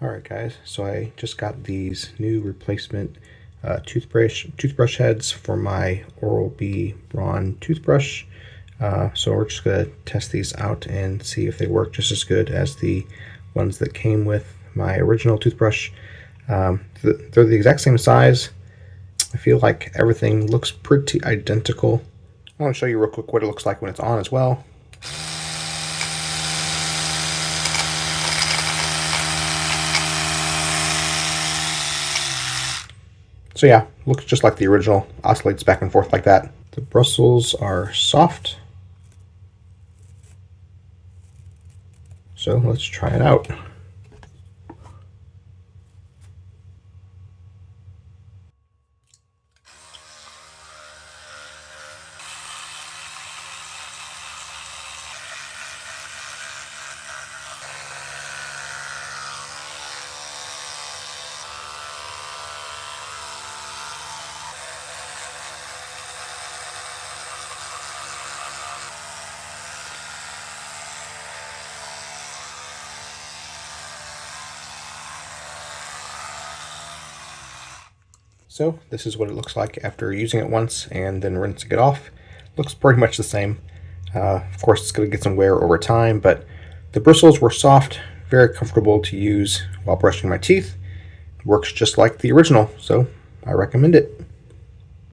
Alright guys, so I just got these new replacement toothbrush heads for my Oral-B Braun toothbrush. So we're just going to test these out and see if they work just as good as the ones that came with my original toothbrush. They're the exact same size. I feel like everything looks pretty identical. I want to show you real quick what it looks like when it's on as well. So yeah, looks just like the original, oscillates back and forth like that. The bristles are soft. So let's try it out. So this is what it looks like after using it once and then rinsing it off. Looks pretty much the same. Of course, it's going to get some wear over time, but the bristles were soft, very comfortable to use while brushing my teeth. Works just like the original, so I recommend it.